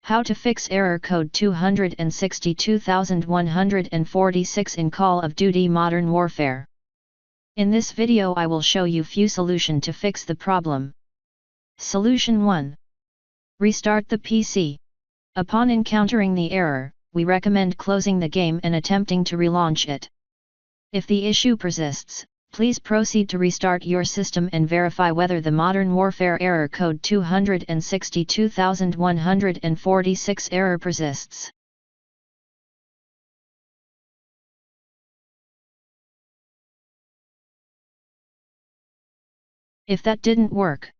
How to fix error code 262146 in Call of Duty Modern Warfare. In this video I will show you few solution to fix the problem. Solution 1. Restart the PC. Upon encountering the error, we recommend closing the game and attempting to relaunch it. If the issue persists, please proceed to restart your system and verify whether the Modern Warfare error code 262146 error persists. If that didn't work,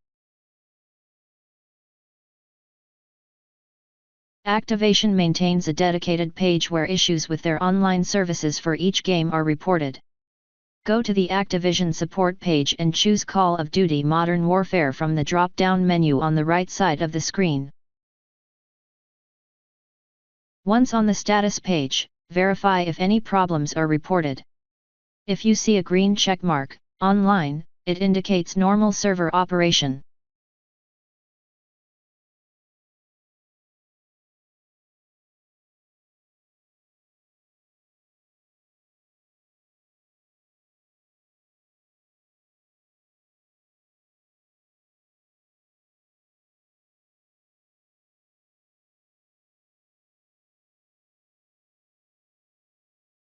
Activision maintains a dedicated page where issues with their online services for each game are reported. Go to the Activision support page and choose Call of Duty Modern Warfare from the drop-down menu on the right side of the screen. Once on the status page, verify if any problems are reported. If you see a green checkmark, online, it indicates normal server operation.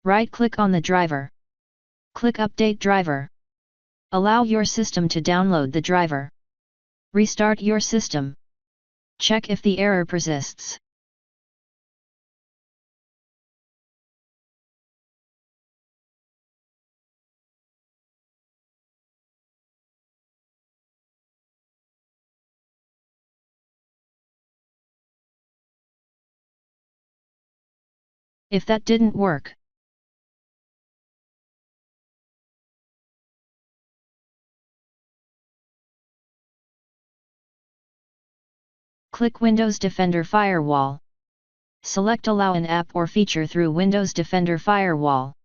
Right-click on the driver. Click Update Driver. Allow your system to download the driver. Restart your system. Check if the error persists. If that didn't work, click Windows Defender Firewall. Select Allow an app or feature through Windows Defender Firewall.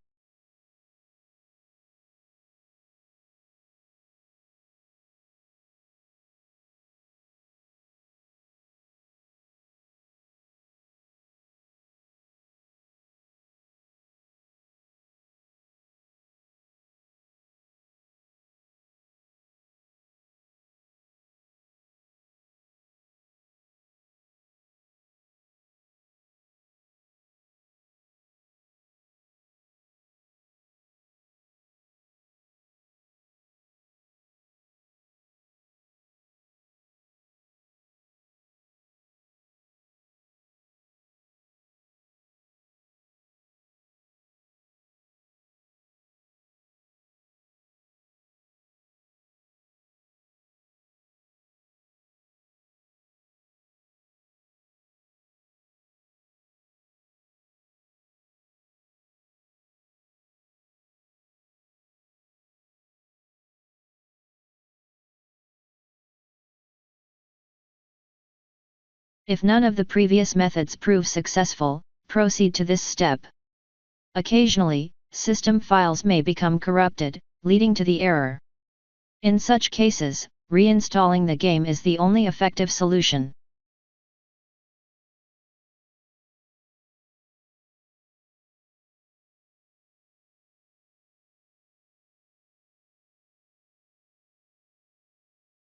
If none of the previous methods prove successful, proceed to this step. Occasionally, system files may become corrupted, leading to the error. In such cases, reinstalling the game is the only effective solution.